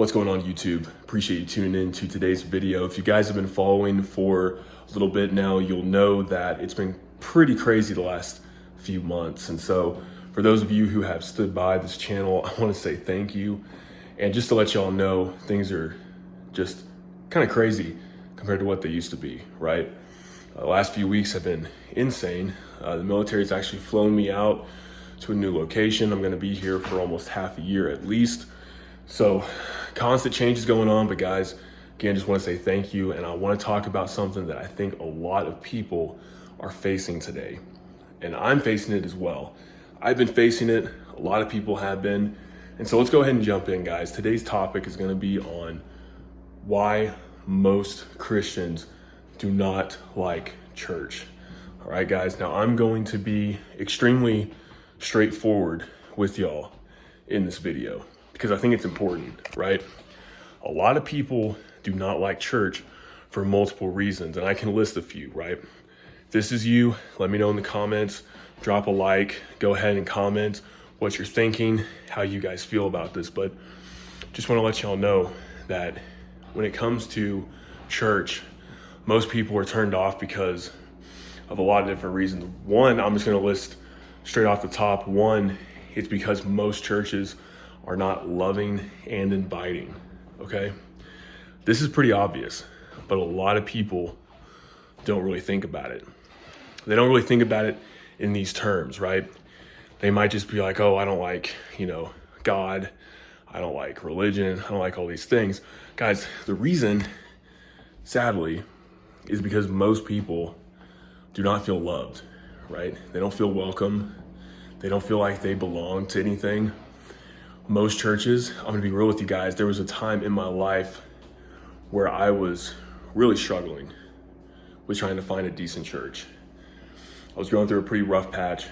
What's going on, YouTube? Appreciate you tuning in to today's video. If you guys have been following for a little bit now, you'll know that it's been pretty crazy the last few months. And so for those of you who have stood by this channel, I want to say thank you. And just to let y'all know, things are just kind of crazy compared to what they used to be, right? The last few weeks have been insane. The military's actually flown me out to a new location. I'm going to be here for almost half a year at least. So constant changes going on, but guys, again, just want to say thank you. And I want to talk about something that I think a lot of people are facing today. And I'm facing it as well. I've been facing it. A lot of people have been. And so let's go ahead and jump in, guys. Today's topic is going to be on why most Christians do not like church. All right, guys. Now I'm going to be extremely straightforward with y'all in this video, because I think it's important, right? A lot of people do not like church for multiple reasons, and I can list a few, right? If this is you, let me know in the comments, drop a like, go ahead and comment what you're thinking, how you guys feel about this. But just want to let y'all know that when it comes to church, most people are turned off because of a lot of different reasons. One, I'm just going to list straight off the top. One, it's because most churches are not loving and inviting, okay? This is pretty obvious, but a lot of people don't really think about it. They don't really think about it in these terms, right? They might just be like, oh, I don't like, God. I don't like religion. I don't like all these things. Guys, the reason, sadly, is because most people do not feel loved, right? They don't feel welcome. They don't feel like they belong to anything. Most churches, I'm gonna be real with you guys, there was a time in my life where I was really struggling with trying to find a decent church. I was going through a pretty rough patch,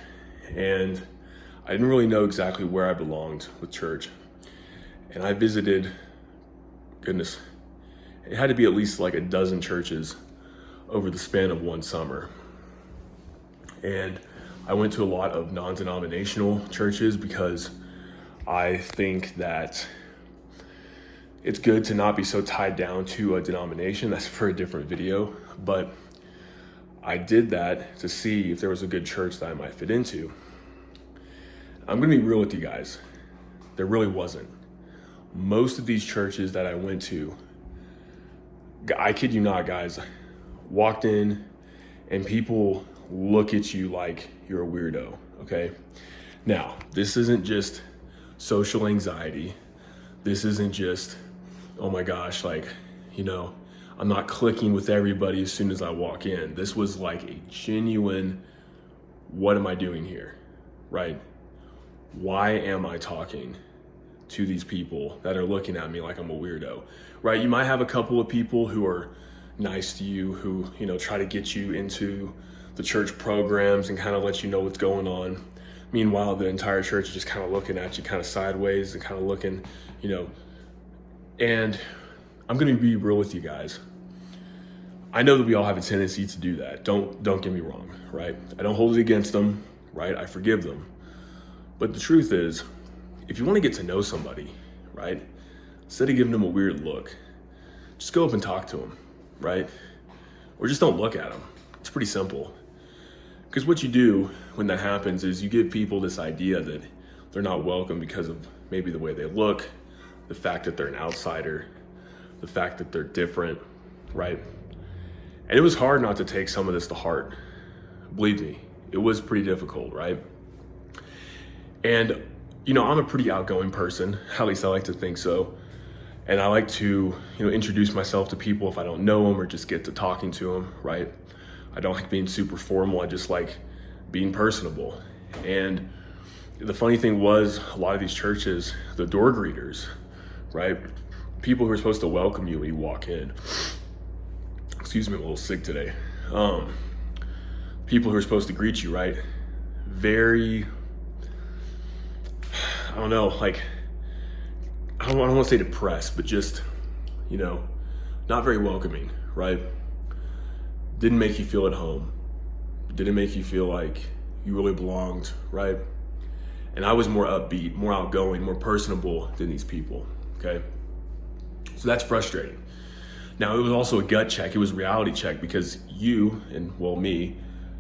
and I didn't really know exactly where I belonged with church. And I visited, goodness, it had to be at least like a dozen churches over the span of one summer. And I went to a lot of non-denominational churches because I think that it's good to not be so tied down to a denomination. That's for a different video. But I did that to see if there was a good church that I might fit into. I'm gonna be real with you guys. There really wasn't. Most of these churches that I went to, I kid you not, guys, walked in and people look at you like you're a weirdo, okay? Now, this isn't just social anxiety. This isn't just, oh my gosh, I'm not clicking with everybody as soon as I walk in. This was like a genuine, what am I doing here, right? Why am I talking to these people that are looking at me like I'm a weirdo, right? You might have a couple of people who are nice to you, who, try to get you into the church programs and kind of let you know what's going on. Meanwhile, the entire church is just kind of looking at you kind of sideways and kind of looking, and I'm going to be real with you guys. I know that we all have a tendency to do that. Don't get me wrong, right? I don't hold it against them, right? I forgive them. But the truth is, if you want to get to know somebody, right, instead of giving them a weird look, just go up and talk to them, right? Or just don't look at them. It's pretty simple. Because what you do when that happens is you give people this idea that they're not welcome because of maybe the way they look, the fact that they're an outsider, the fact that they're different, right? And it was hard not to take some of this to heart. Believe me, it was pretty difficult, right? And, I'm a pretty outgoing person, at least I like to think so. And I like to, introduce myself to people if I don't know them or just get to talking to them, right? I don't like being super formal. I just like being personable. And the funny thing was, a lot of these churches, the door greeters, right? People who are supposed to welcome you when you walk in. Excuse me, I'm a little sick today. People who are supposed to greet you, right? Very, I don't want to say depressed, but just, not very welcoming, right? Didn't make you feel at home. Didn't make you feel like you really belonged, right? And I was more upbeat, more outgoing, more personable than these people, okay? So that's frustrating. Now, it was also a gut check. It was a reality check, because you, and well, me,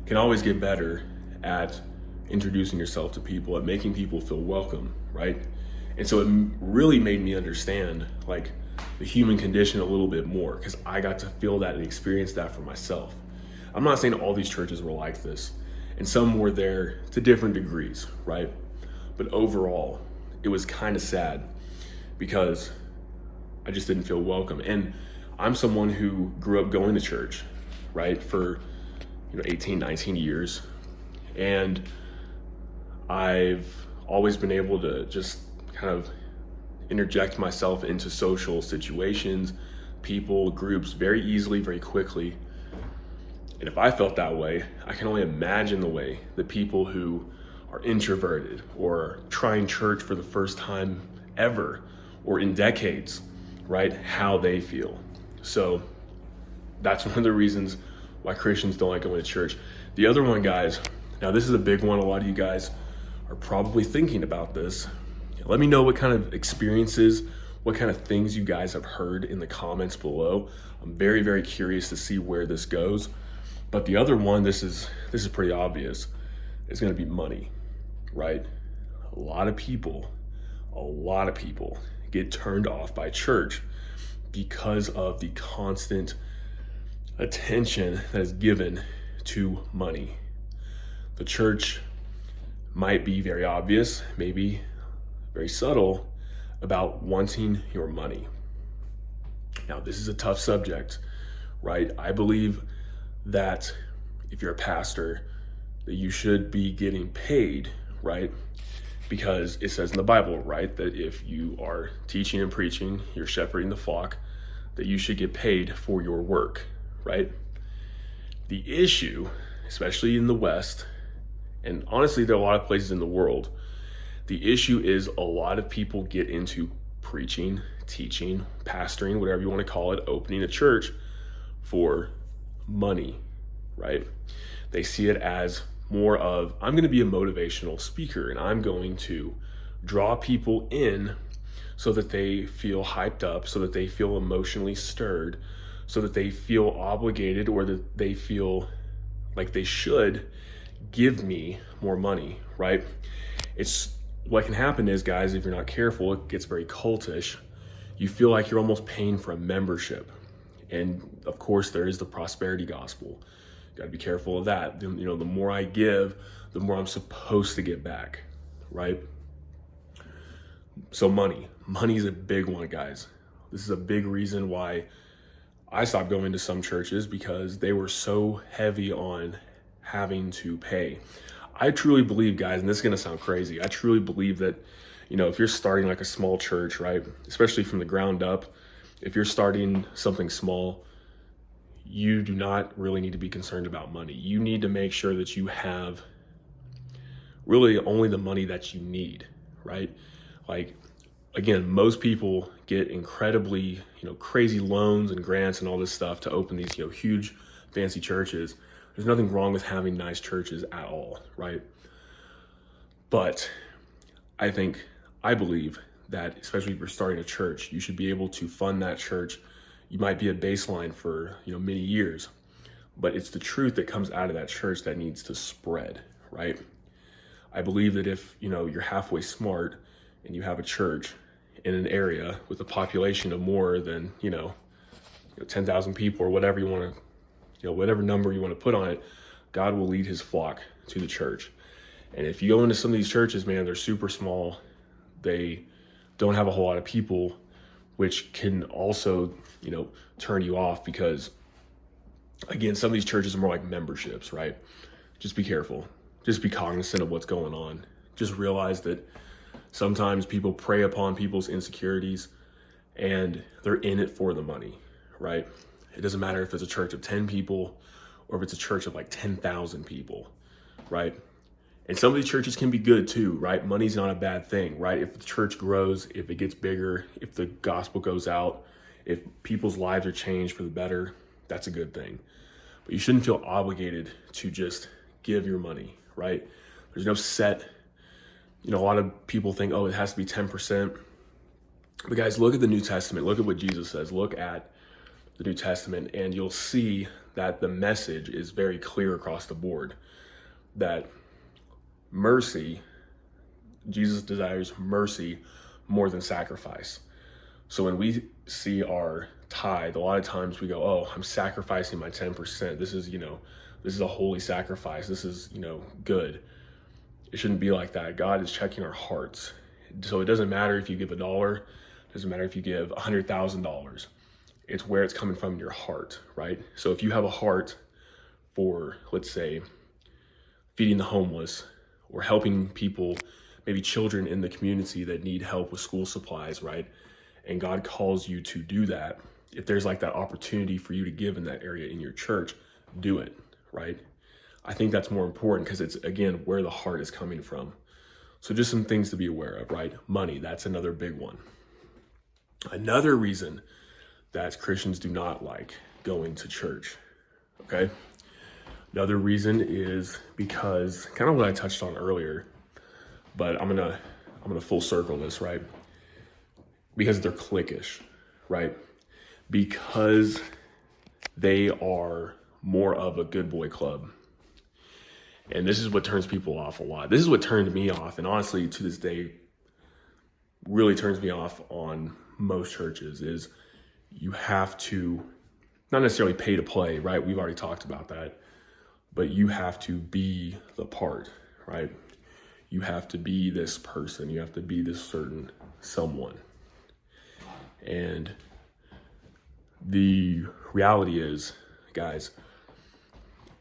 can always get better at introducing yourself to people, at making people feel welcome, right? And so it really made me understand like the human condition a little bit more, because I got to feel that and experience that for myself. I'm not saying all these churches were like this, and some were there to different degrees, right? But overall, it was kind of sad because I just didn't feel welcome. And I'm someone who grew up going to church, right, for 18, 19 years. And I've always been able to just kind of interject myself into social situations, people, groups very easily, very quickly. And if I felt that way, I can only imagine the way that people who are introverted or trying church for the first time ever or in decades, right, how they feel. So that's one of the reasons why Christians don't like going to church. The other one, guys, now this is a big one. A lot of you guys are probably thinking about this. Let me know what kind of experiences, what kind of things you guys have heard in the comments below. I'm very, very curious to see where this goes. But the other one, this is pretty obvious, is going to be money, right? A lot of people get turned off by church because of the constant attention that is given to money. The church might be very obvious, maybe very subtle, about wanting your money. Now, this is a tough subject, right? I believe that if you're a pastor, that you should be getting paid, right? Because it says in the Bible, right, that if you are teaching and preaching, you're shepherding the flock, that you should get paid for your work, right? The issue, especially in the West, and honestly, there are a lot of places in the world, the issue is a lot of people get into preaching, teaching, pastoring, whatever you want to call it, opening a church for money, right? They see it as more of, I'm going to be a motivational speaker and I'm going to draw people in so that they feel hyped up, so that they feel emotionally stirred, so that they feel obligated or that they feel like they should give me more money, right? It's what can happen is, guys, if you're not careful, it gets very cultish. You feel like you're almost paying for a membership. And of course, there is the prosperity gospel. Got to be careful of that. The more I give, the more I'm supposed to get back, right? So money is a big one, guys. This is a big reason why I stopped going to some churches, because they were so heavy on having to pay. I truly believe, guys, and this is going to sound crazy, I truly believe that, if you're starting like a small church, right, especially from the ground up, if you're starting something small, you do not really need to be concerned about money. You need to make sure that you have really only the money that you need, right? Like, again, most people get incredibly, crazy loans and grants and all this stuff to open these, huge fancy churches. There's nothing wrong with having nice churches at all, right? But I believe that, especially if you're starting a church, you should be able to fund that church. You might be a baseline for, many years, but it's the truth that comes out of that church that needs to spread, right? I believe that if, you're halfway smart and you have a church in an area with a population of more than, 10,000 people or whatever you want to, whatever number you want to put on it, God will lead his flock to the church. And if you go into some of these churches, man, they're super small. They don't have a whole lot of people, which can also, turn you off, because again, some of these churches are more like memberships, right? Just be careful. Just be cognizant of what's going on. Just realize that sometimes people prey upon people's insecurities and they're in it for the money, right? It doesn't matter if it's a church of 10 people or if it's a church of like 10,000 people, right? And some of these churches can be good too, right? Money's not a bad thing, right? If the church grows, if it gets bigger, if the gospel goes out, if people's lives are changed for the better, that's a good thing. But you shouldn't feel obligated to just give your money, right? There's no set, a lot of people think, oh, it has to be 10%. But guys, look at the New Testament. Look at what Jesus says. Look at the New Testament, and you'll see that the message is very clear across the board. That mercy, Jesus desires mercy more than sacrifice. So when we see our tithe, a lot of times we go, oh, I'm sacrificing my 10%. This is, this is a holy sacrifice. This is, good. It shouldn't be like that. God is checking our hearts. So it doesn't matter if you give $1. It doesn't matter if you give $100,000. It's where it's coming from in your heart, right? So if you have a heart for, let's say, feeding the homeless or helping people, maybe children in the community that need help with school supplies, right? And God calls you to do that. If there's like that opportunity for you to give in that area in your church, do it, right? I think that's more important because it's, again, where the heart is coming from. So just some things to be aware of, right? Money, that's another big one. Another reason that Christians do not like going to church, okay? Another reason is because, kind of what I touched on earlier, but I'm gonna full circle this, right? Because they're cliquish, right? Because they are more of a good boy club. And this is what turns people off a lot. This is what turned me off, and honestly, to this day, really turns me off on most churches, is you have to, not necessarily pay to play, right? We've already talked about that, but you have to be the part, right? You have to be this person. You have to be this certain someone. And the reality is, guys,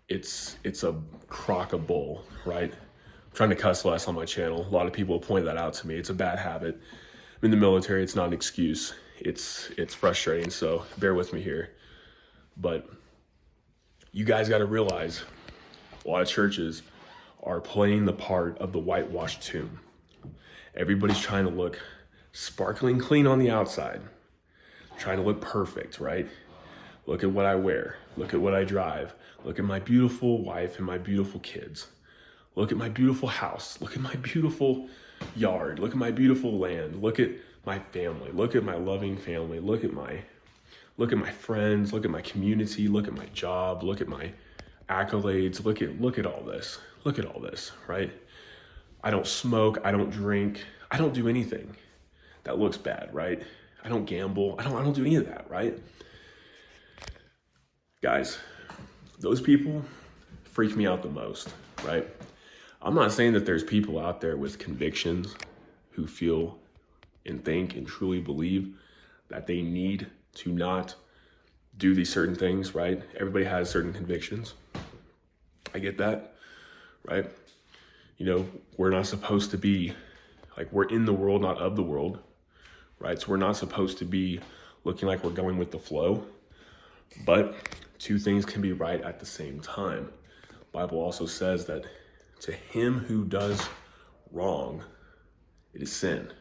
it's a crock of bull, right? I'm trying to cuss less on my channel. A lot of people have pointed that out to me. It's a bad habit. I'm in the military. It's not an excuse. It's frustrating, so bear with me here. But you guys got to realize a lot of churches are playing the part of the whitewashed tomb. Everybody's trying to look sparkling clean on the outside, trying to look perfect, right? Look at what I wear. Look at what I drive. Look at my beautiful wife and my beautiful kids. Look at my beautiful house. Look at my beautiful yard. Look at my beautiful land. Look at my family. Look at my loving family. Look at my friends. Look at my community. Look at my job. Look at my accolades. Look at all this. Look at all this, right? I don't smoke. I don't drink. I don't do anything that looks bad, right? I don't gamble. I don't do any of that, right? Guys, those people freak me out the most, right? I'm not saying that there's people out there with convictions who feel and think and truly believe that they need to not do these certain things, right? Everybody has certain convictions. I get that, right? We're not supposed to be, like, we're in the world, not of the world, right? So we're not supposed to be looking like we're going with the flow, but two things can be right at the same time. The Bible also says that to him who does wrong, it is sin,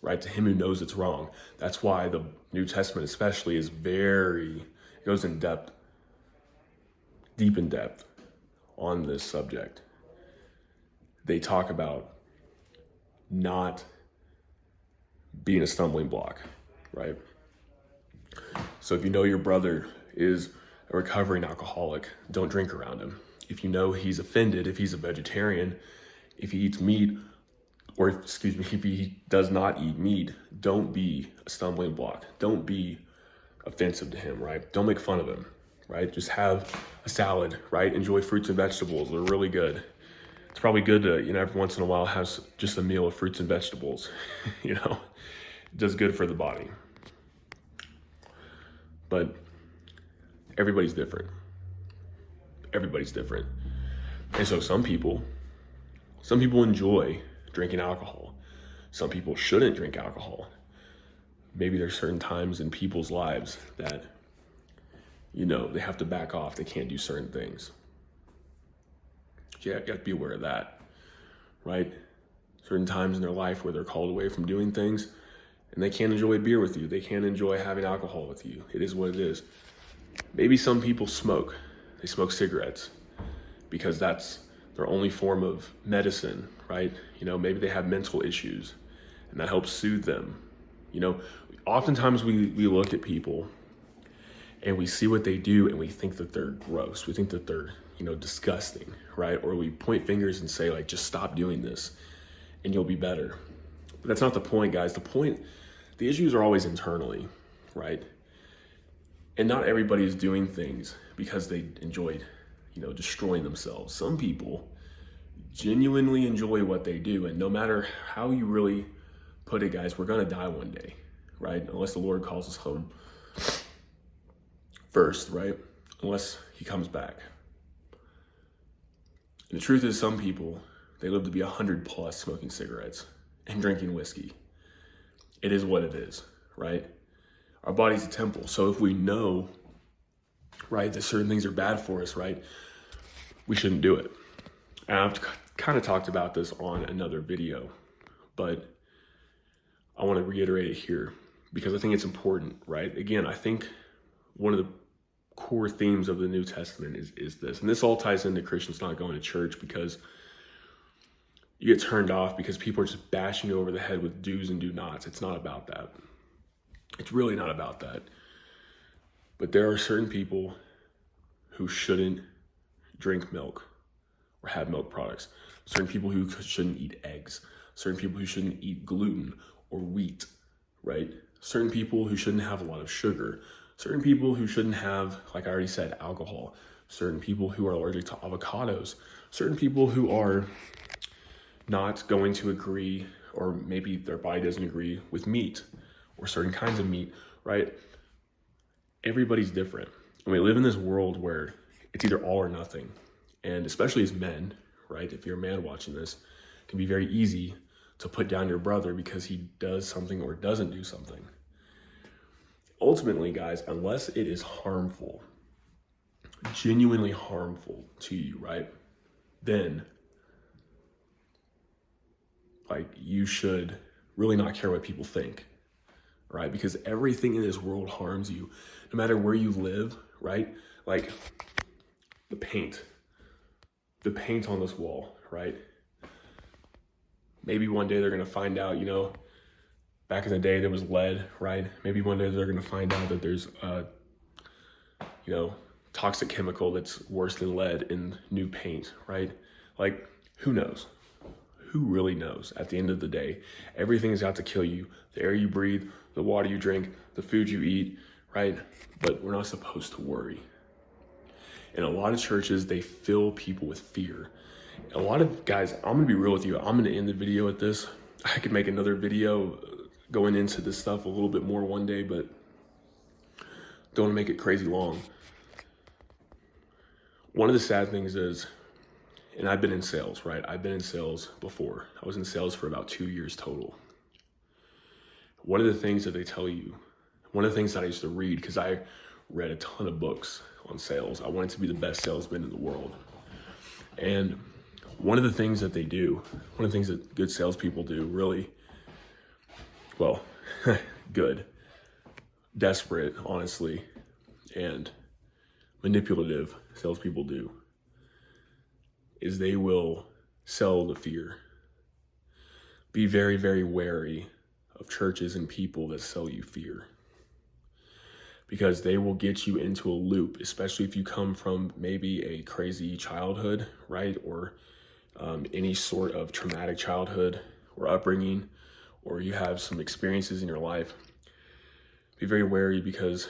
right? To him who knows it's wrong. That's why the New Testament especially is it goes in depth, deep in depth on this subject. They talk about not being a stumbling block, right? So if you know your brother is a recovering alcoholic, don't drink around him. If you know he's offended, if he's a vegetarian, if he eats meat, if he does not eat meat, don't be a stumbling block. Don't be offensive to him, right? Don't make fun of him, right? Just have a salad, right? Enjoy fruits and vegetables. They're really good. It's probably good to, every once in a while have just a meal of fruits and vegetables, It does good for the body. But everybody's different. Everybody's different. And so some people enjoy drinking alcohol. Some people shouldn't drink alcohol. Maybe there's certain times in people's lives that, they have to back off. They can't do certain things. So you have to be aware of that, right? Certain times in their life where they're called away from doing things and they can't enjoy a beer with you. They can't enjoy having alcohol with you. It is what it is. Maybe some people smoke. They smoke cigarettes because that's their only form of medicine, right? Maybe they have mental issues and that helps soothe them, You know, oftentimes we look at people and we see what they do and we think that they're gross. We think that they're, you know, disgusting, right? Or we point fingers and say like, just stop doing this and you'll be better. But that's not the point, guys. The issues are always internally, right? And not everybody is doing things because they enjoyed, you know, destroying themselves. Some people genuinely enjoy what they do. And no matter how you really put it, guys, we're gonna die one day, right? Unless the Lord calls us home first, right? Unless he comes back. And the truth is, some people, they live to be 100 plus smoking cigarettes and drinking whiskey. It is what it is, right? Our body's a temple. So if we know, right, that certain things are bad for us, right, we shouldn't do it. And I've kind of talked about this on another video, but I want to reiterate it here because I think it's important, right? Again, I think one of the core themes of the New Testament is this, and this all ties into Christians not going to church because you get turned off because people are just bashing you over the head with do's and do nots. It's not about that. It's really not about that. But there are certain people who shouldn't drink milk or have milk products. Certain people who shouldn't eat eggs. Certain people who shouldn't eat gluten or wheat, right? Certain people who shouldn't have a lot of sugar. Certain people who shouldn't have, like I already said, alcohol. Certain people who are allergic to avocados. Certain people who are not going to agree, or maybe their body doesn't agree with meat or certain kinds of meat, right? Everybody's different. And we live in this world where it's either all or nothing. And especially as men, right? If you're a man watching this, it can be very easy to put down your brother because he does something or doesn't do something. Ultimately, guys, unless it is harmful, genuinely harmful to you, right? Then, like, you should really not care what people think, right? Because everything in this world harms you, no matter where you live, right? Like the paint on this wall, right? Maybe one day they're gonna find out, you know, back in the day there was lead, right? Maybe one day they're gonna find out that there's you know, toxic chemical that's worse than lead in new paint, right? Like, who knows? Who really knows? At the end of the day, everything's out to kill you. The air you breathe, the water you drink, the food you eat, right? But we're not supposed to worry. And a lot of churches, they fill people with fear. A lot of guys, I'm gonna be real with you. I'm gonna end the video with this. I could make another video going into this stuff a little bit more one day, but don't wanna make it crazy long. One of the sad things is, and I've been in sales, right? I've been in sales before. I was in sales for about 2 years total. One of the things that they tell you, one of the things that I used to read, because I read a ton of books on sales. I wanted to be the best salesman in the world. And one of the things that they do, one of the things that good salespeople do, really, well, good, desperate, honestly, and manipulative salespeople do, is they will sell the fear. Be very, very wary of churches and people that sell you fear, because they will get you into a loop, especially if you come from maybe a crazy childhood, right? Or any sort of traumatic childhood or upbringing, or you have some experiences in your life. Be very wary, because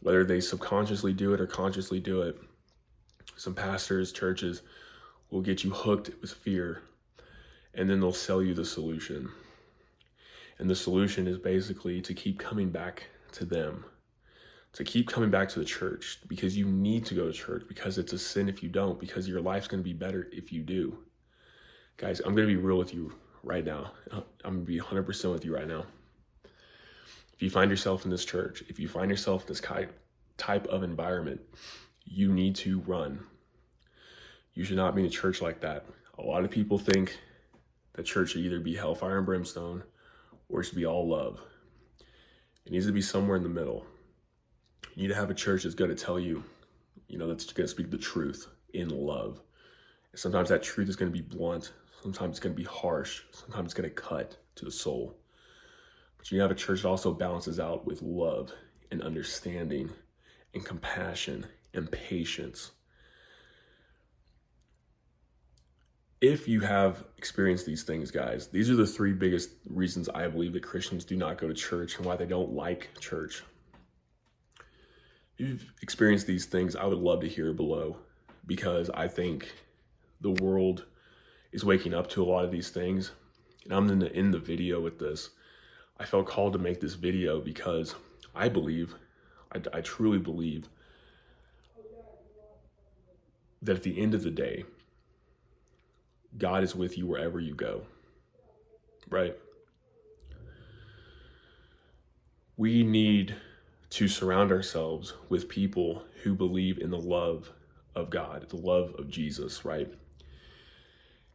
whether they subconsciously do it or consciously do it, some pastors, churches will get you hooked with fear, and then they'll sell you the solution. And the solution is basically to keep coming back to them, to keep coming back to the church, because you need to go to church, because it's a sin if you don't, because your life's going to be better if you do. Guys, I'm going to be real with you right now. I'm going to be 100% with you right now. If you find yourself in this church, if you find yourself in this type of environment, you need to run. You should not be in a church like that. A lot of people think that church should either be hellfire and brimstone, or it should be all love. It needs to be somewhere in the middle. You need to have a church that's going to tell you, that's going to speak the truth in love. And sometimes that truth is going to be blunt. Sometimes it's going to be harsh. Sometimes it's going to cut to the soul. But you have a church that also balances out with love and understanding and compassion and patience. If you have experienced these things, guys, these are the three biggest reasons I believe that Christians do not go to church and why they don't like church. If you've experienced these things, I would love to hear below, because I think the world is waking up to a lot of these things. And I'm going to end the video with this. I felt called to make this video because I believe, I truly believe that at the end of the day, God is with you wherever you go, right? We need to surround ourselves with people who believe in the love of God, the love of Jesus, right?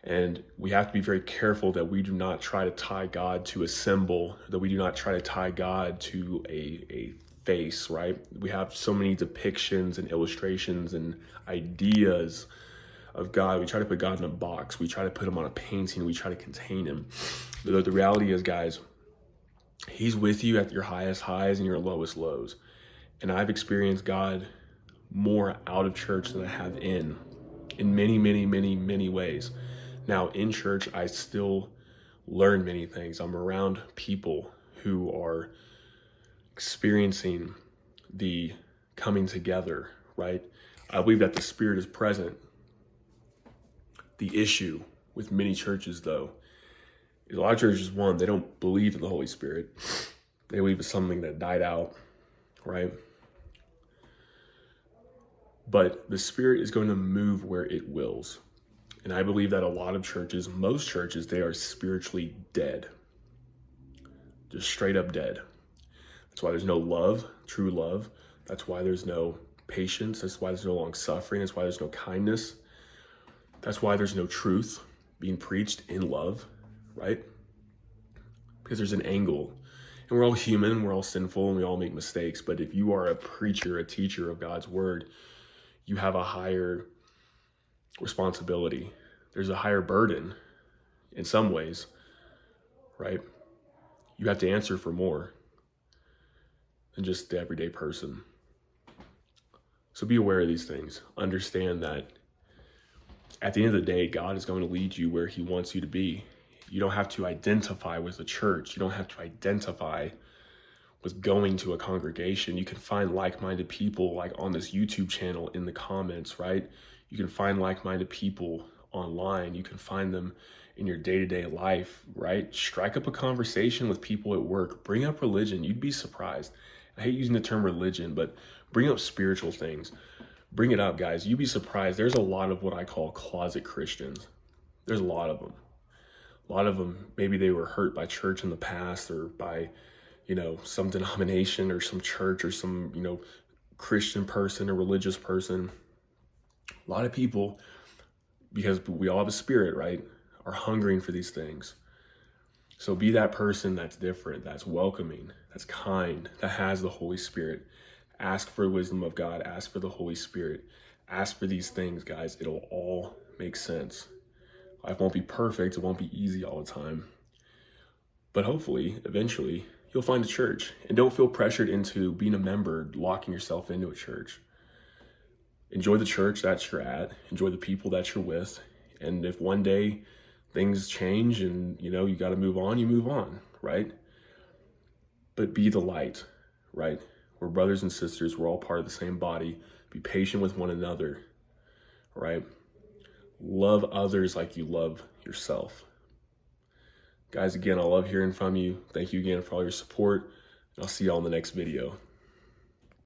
And we have to be very careful that we do not try to tie God to a symbol, that we do not try to tie God to a face, right? We have so many depictions and illustrations and ideas of God. We try to put God in a box. We try to put him on a painting. We try to contain him. But the reality is, guys, he's with you at your highest highs and your lowest lows. And I've experienced God more out of church than I have in many, many, many, many ways. Now, in church, I still learn many things. I'm around people who are experiencing the coming together, right? I believe that the Spirit is present. The issue with many churches, though, is a lot of churches, one, they don't believe in the Holy Spirit. They believe it's something that died out, right? But the Spirit is going to move where it wills. And I believe that a lot of churches, most churches, they are spiritually dead. Just straight up dead. That's why there's no love, true love. That's why there's no patience. That's why there's no long suffering. That's why there's no kindness. That's why there's no truth being preached in love, right? Because there's an angle. And we're all human, we're all sinful, and we all make mistakes. But if you are a preacher, a teacher of God's word, you have a higher responsibility. There's a higher burden in some ways, right? You have to answer for more than just the everyday person. So be aware of these things. Understand that at the end of the day, God is going to lead you where he wants you to be. You don't have to identify with the church. You don't have to identify with going to a congregation. You can find like-minded people like on this YouTube channel in the comments, right? You can find like-minded people online. You can find them in your day-to-day life, right? Strike up a conversation with people at work. Bring up religion. You'd be surprised. I hate using the term religion, but bring up spiritual things. Bring it up, guys. You'd be surprised. There's a lot of what I call closet Christians. There's a lot of them. A lot of them, maybe they were hurt by church in the past or by, some denomination or some church or some, Christian person or religious person. A lot of people, because we all have a spirit, right, are hungering for these things. So be that person that's different, that's welcoming, that's kind, that has the Holy Spirit. Ask for wisdom of God. Ask for the Holy Spirit. Ask for these things, guys. It'll all make sense. Life won't be perfect. It won't be easy all the time. But hopefully, eventually, you'll find a church. And don't feel pressured into being a member, locking yourself into a church. Enjoy the church that you're at. Enjoy the people that you're with. And if one day things change and, you got to move on, you move on, right? But be the light, right? We're brothers and sisters. We're all part of the same body. Be patient with one another, right? Love others like you love yourself. Guys, again, I love hearing from you. Thank you again for all your support. I'll see you all in the next video.